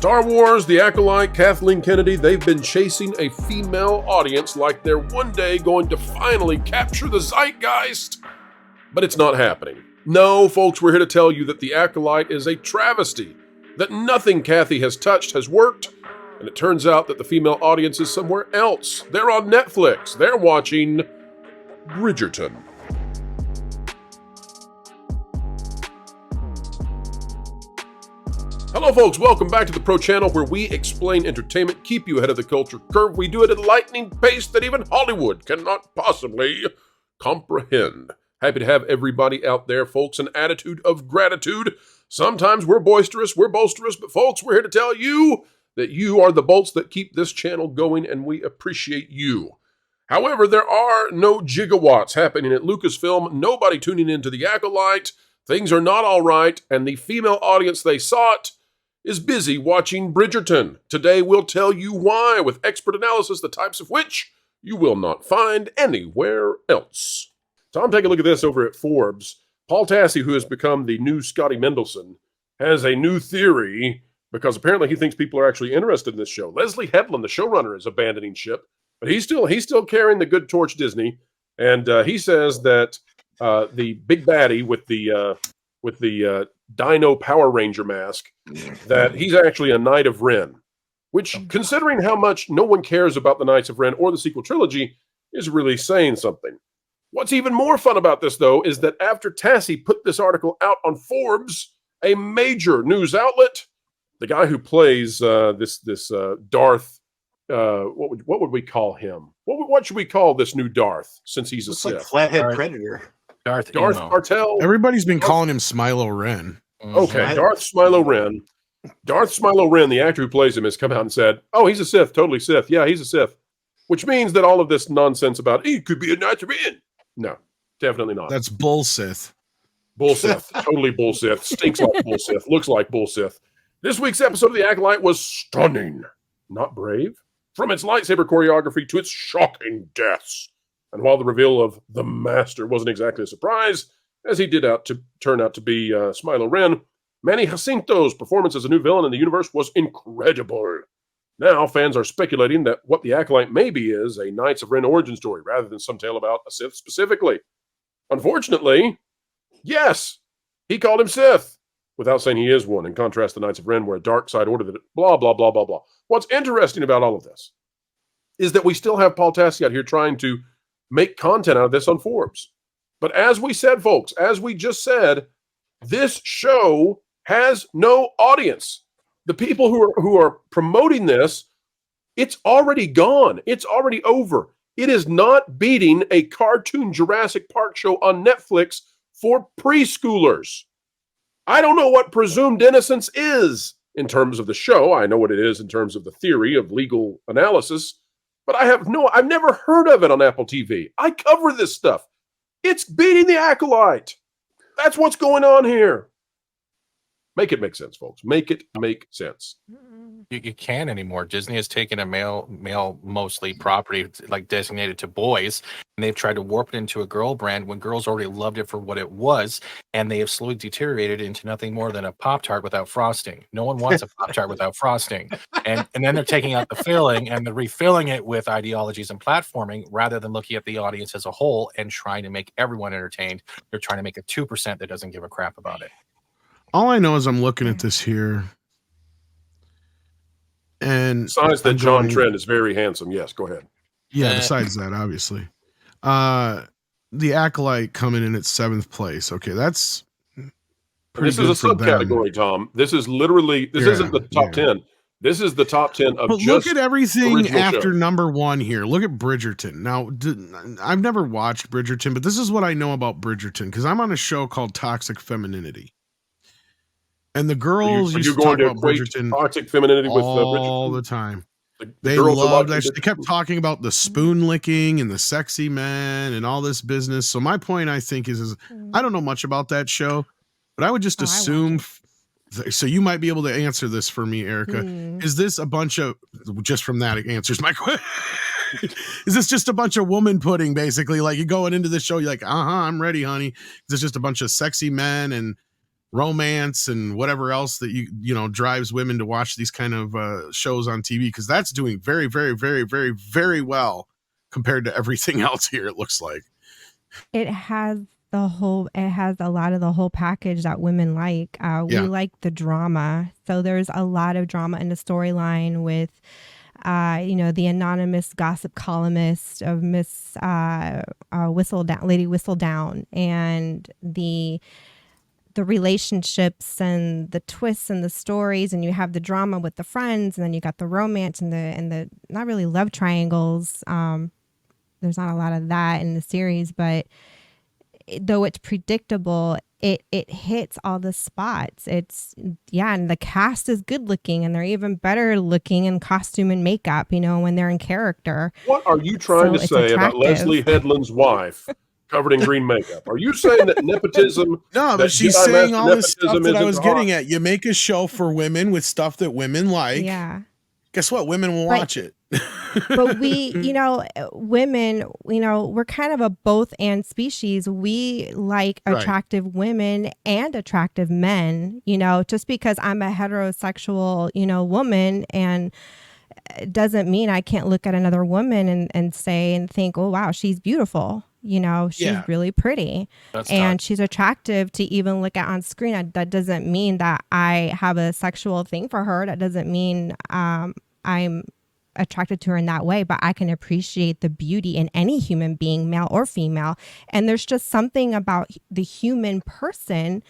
Star Wars, The Acolyte, Kathleen Kennedy, they've been chasing a female audience like they're one day going to finally capture the zeitgeist. But it's not happening. No, folks, we're here to tell you that The Acolyte is a travesty, that nothing Kathy has touched has worked, and it turns out that the female audience is somewhere else. They're on Netflix. They're watching Bridgerton. Hello folks, welcome back to the Pro Channel where we explain entertainment, keep you ahead of the culture curve. We do it at a lightning pace that even Hollywood cannot possibly comprehend. Happy to have everybody out there, folks, an attitude of gratitude. Sometimes we're boisterous, but folks, we're here to tell you that you are the bolts that keep this channel going and we appreciate you. However, there are no gigawatts happening at Lucasfilm, nobody tuning into The Acolyte, things are not all right, and the female audience they sought is busy watching Bridgerton. Today we'll tell you why, with expert analysis, the types of which you will not find anywhere else. Tom, take a look at this over at Forbes. Paul Tassi, who has become the new Scotty Mendelson, has a new theory because apparently he thinks people are actually interested in this show. Leslie Headland, the showrunner, is abandoning ship, but he's still carrying the good torch, Disney, and he says that the big baddie with the Dino Power Ranger mask, that he's actually a Knight of Ren, which, considering how much no one cares about the Knights of Ren or the sequel trilogy, is really saying something. What's even more fun about this, though, is that after Tassi put this article out on Forbes, a major news outlet, the guy who plays this Darth, what would we call him? What should we call this new Darth, since he's a Sith? Like Flathead Predator. Darth Martell. Everybody's been calling him Smilo Ren. Okay, Darth Smilo Ren. Darth Smilo Ren, the actor who plays him, has come out and said, oh, he's a Sith, totally Sith. Yeah, he's a Sith. Which means that all of this nonsense about, he could be a Knight of Ren. No, definitely not. That's bull Sith. Bull Sith. Totally bull Sith. Stinks like bull Sith. Looks like bull Sith. This week's episode of The Acolyte was stunning. Not brave. From its lightsaber choreography to its shocking deaths. And while the reveal of the Master wasn't exactly a surprise, as he did turn out to be Smilo Ren, Manny Jacinto's performance as a new villain in the universe was incredible. Now, fans are speculating that what The Acolyte maybe is a Knights of Ren origin story, rather than some tale about a Sith specifically. Unfortunately, yes, he called him Sith, without saying he is one, in contrast to the Knights of Ren, where a dark side order that blah, blah, blah, blah, blah. What's interesting about all of this is that we still have Paul Tassi out here trying to make content out of this on Forbes. But as we said, folks, as we just said, this show has no audience. The people who are promoting this, it's already gone. It's already over. It is not beating a cartoon Jurassic Park show on Netflix for preschoolers. I don't know what presumed innocence is in terms of the show. I know what it is in terms of the theory of legal analysis. But I've never heard of it on Apple TV. I cover this stuff. It's beating The Acolyte. That's what's going on here. Make it make sense, folks. Make it make sense. You can't anymore. Disney has taken a male mostly property like designated to boys, and they've tried to warp it into a girl brand when girls already loved it for what it was, and they have slowly deteriorated into nothing more than a Pop-Tart without frosting. No one wants a Pop-Tart without frosting. And then they're taking out the filling and they're refilling it with ideologies and platforming rather than looking at the audience as a whole and trying to make everyone entertained. They're trying to make a 2% that doesn't give a crap about it. All I know is I'm looking at this here. And besides that, John Trent is very handsome. Yes, go ahead. Yeah, besides that, obviously. The Acolyte coming in at 7th place. Okay, that's this is a subcategory, Tom. This is literally, isn't the top 10. This is the top 10 of but just look at everything after show. Number 1 here. Look at Bridgerton. Now, I've never watched Bridgerton, but this is what I know about Bridgerton, because I'm on a show called Toxic Femininity. And the girls used to talk about Bridgerton toxic femininity with all the time. They loved that. They kept talking about the spoon licking and the sexy man and all this business. So my point, I think, is I don't know much about that show, but I would just assume. So you might be able to answer this for me, Erika. Is this a bunch of, just from that, it answers my question. Is this just a bunch of woman pudding, basically? Like, you're going into this show, you're like, I'm ready, honey. Is this just a bunch of sexy men and romance and whatever else that drives women to watch these kind of shows on TV, because that's doing very, very, very, very, very well compared to everything else here. It looks like it has a lot of the whole package that women like. We like the drama, so there's a lot of drama in the storyline with the anonymous gossip columnist of Miss Lady Whistledown, and the relationships and the twists and the stories, and you have the drama with the friends, and then you got the romance and the not really love triangles. There's not a lot of that in the series, but though it's predictable, it hits all the spots. And the cast is good looking, and they're even better looking in costume and makeup, when they're in character. What are you trying to say about Leslie Headland's wife covered in green makeup? Are you saying that nepotism? No, but she's saying all this stuff that I was getting at. You make a show for women with stuff that women like. Yeah. Guess what? Women will watch it. But we, women, we're kind of a both and species. We like attractive women and attractive men, just because I'm a heterosexual, woman, and it doesn't mean I can't look at another woman and think, oh, wow, she's beautiful. She's really pretty. She's attractive to even look at on screen. That doesn't mean that I have a sexual thing for her. That doesn't mean I'm attracted to her in that way, but I can appreciate the beauty in any human being, male or female. And there's just something about the human person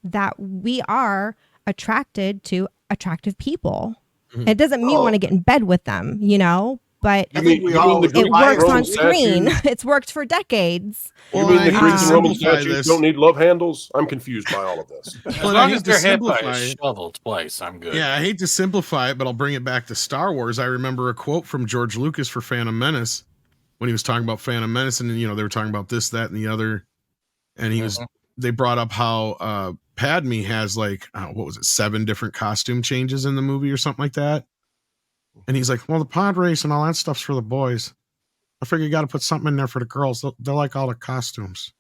that we are attracted to attractive people. Mm-hmm. It doesn't mean we want to get in bed with them, but it works on screen. It's worked for decades. You mean the Greeks and Roman statues don't need love handles? I'm confused by all of this. As long as they're hit by a shovel twice, I'm good. Yeah, I hate to simplify it, but I'll bring it back to Star Wars. I remember a quote from George Lucas for Phantom Menace when he was talking about Phantom Menace, and they were talking about this, that, and the other, and they brought up how Padme has 7 different costume changes in the movie or something like that. And he's like, well, the pod race and all that stuff's for the boys. I figure you got to put something in there for the girls. They're like all the costumes.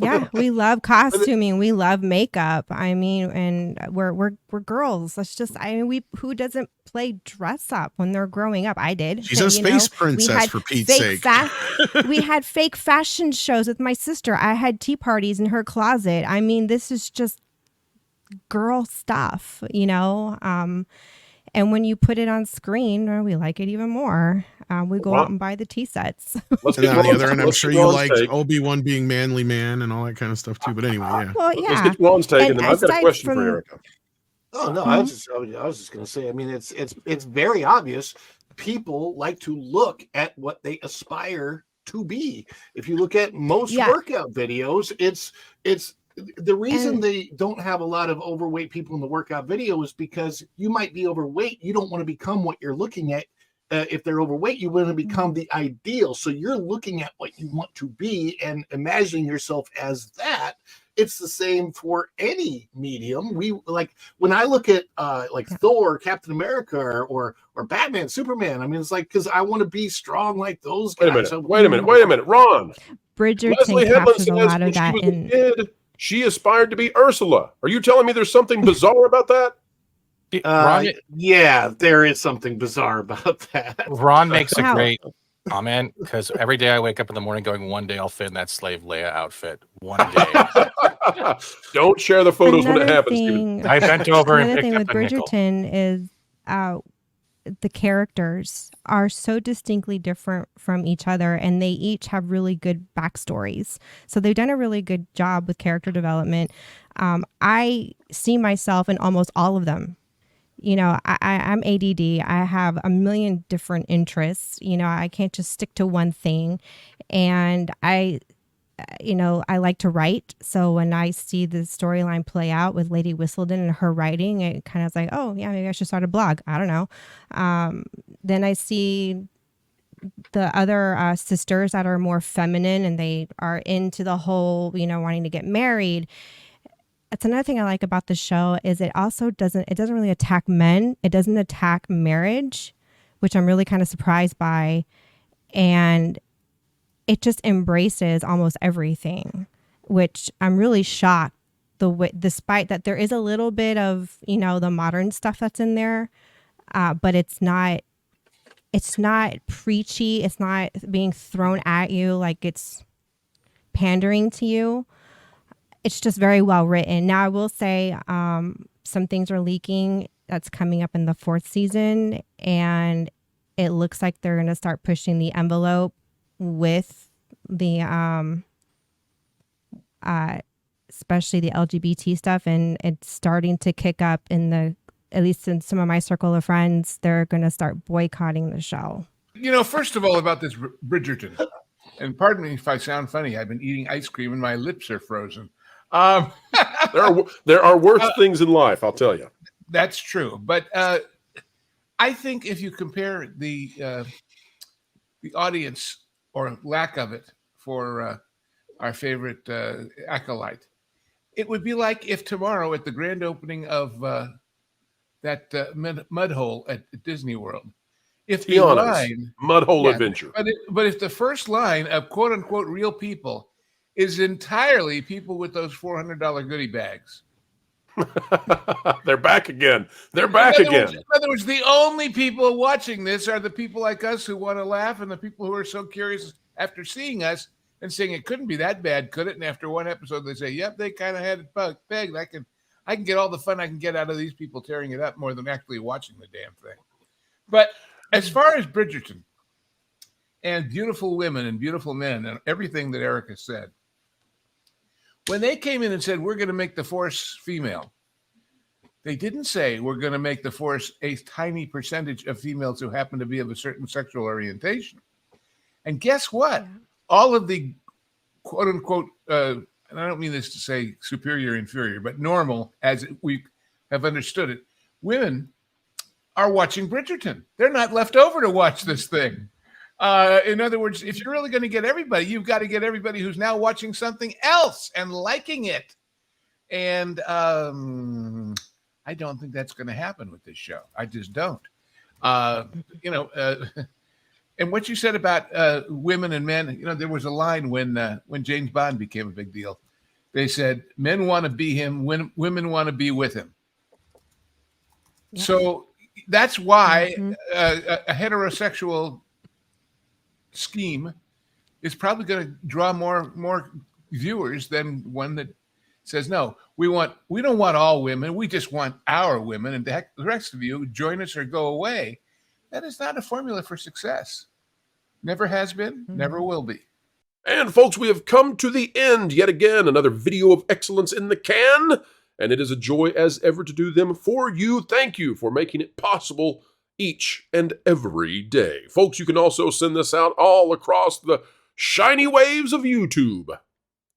Yeah, we love costuming. We love makeup. I mean, and we're girls. Let's just, who doesn't play dress up when they're growing up? I did. She's a space princess, for Pete's sake. We had fake fashion shows with my sister. I had tea parties in her closet. I mean, this is just girl stuff, and when you put it on screen, we like it even more. We go out and buy the tea sets. And on the other end, I'm sure you liked Obi-Wan being manly man and all that kind of stuff too. But anyway, yeah. Well, yeah. Let's get Ron's take, and then I've got a question for Erika. Oh no, I was just going to say. I mean, it's very obvious. People like to look at what they aspire to be. If you look at most workout videos, it's the reason they don't have a lot of overweight people in the workout video is because you might be overweight. You don't want to become what you're looking at. If they're overweight, you want to become the ideal. So you're looking at what you want to be and imagining yourself as that. It's the same for any medium. We like when I look at Thor, Captain America, or Batman, Superman. I mean, it's like because I want to be strong like those guys. Wait a minute, Ron. Bridgerton captures a lot of that. In kid, she aspired to be Ursula. Are you telling me there's something bizarre about that? Ron, yeah, there is something bizarre about that. Ron makes a great comment because every day I wake up in the morning going, one day I'll fit in that slave Leia outfit. One day. Don't share the photos when it happens. I bent over and picked picked up up with Bridgerton is the characters are so distinctly different from each other, and they each have really good backstories. So they've done a really good job with character development. I see myself in almost all of them. I'm ADD. I have a million different interests. I can't just stick to one thing. And I like to write. So when I see the storyline play out with Lady Whistledown and her writing, it kind of is like, oh, yeah, maybe I should start a blog. I don't know. Then I see the other sisters that are more feminine and they are into the whole, wanting to get married. That's another thing I like about the show is it doesn't really attack men. It doesn't attack marriage, which I'm really kind of surprised by. And it just embraces almost everything, which I'm really shocked despite that there is a little bit of, the modern stuff that's in there, but it's not preachy. It's not being thrown at you like it's pandering to you. It's just very well written. Now, I will say some things are leaking that's coming up in the 4th season, and it looks like they're going to start pushing the envelope with the especially the LGBT stuff, and it's starting to kick up at least in some of my circle of friends. They're going to start boycotting the show. First of all, about this Bridgerton, and pardon me if I sound funny, I've been eating ice cream and my lips are frozen. There are worse things in life, I'll tell you. That's true, but I think if you compare the audience or lack of it for our favorite Acolyte, it would be like if tomorrow at the grand opening of that mud hole at Disney World, if the line mud hole adventure, but if the first line of quote unquote real people is entirely people with those $400 goodie bags. They're back again. They're back again. In other words, the only people watching this are the people like us who want to laugh, and the people who are so curious after seeing us and saying it couldn't be that bad, could it? And after one episode, they say, "Yep, they kind of had it pegged. I can get all the fun I can get out of these people tearing it up more than actually watching the damn thing." But as far as Bridgerton and beautiful women and beautiful men and everything that Erika said, when they came in and said, we're going to make the force female, they didn't say we're going to make the force a tiny percentage of females who happen to be of a certain sexual orientation. And guess what? Yeah. All of the quote unquote, and I don't mean this to say superior, inferior, but normal as we have understood it, women are watching Bridgerton. They're not left over to watch this thing. In other words, if you're really going to get everybody, you've got to get everybody who's now watching something else and liking it. And I don't think that's going to happen with this show. I just don't. And what you said about women and men, there was a line when James Bond became a big deal. They said, men want to be him, women want to be with him. Yeah. So that's why a heterosexual scheme is probably going to draw more viewers than one that says, no, we don't want all women, we just want our women, and the rest of you join us or go away. That is not a formula for success. Never has been, never will be. And folks, we have come to the end yet again. Another video of excellence in the can, and it is a joy as ever to do them for you. Thank you for making it possible each and every day. Folks, you can also send this out all across the shiny waves of YouTube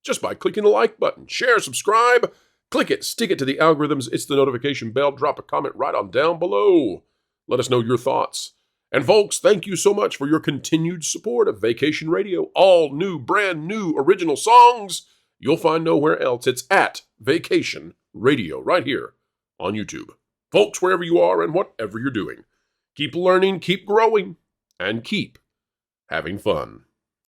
just by clicking the like button. Share, subscribe, click it, stick it to the algorithms. It's the notification bell. Drop a comment right on down below. Let us know your thoughts. And folks, thank you so much for your continued support of Vacation Radio. All new, brand new, original songs you'll find nowhere else. It's at Vacation Radio right here on YouTube. Folks, wherever you are and whatever you're doing, keep learning, keep growing, and keep having fun.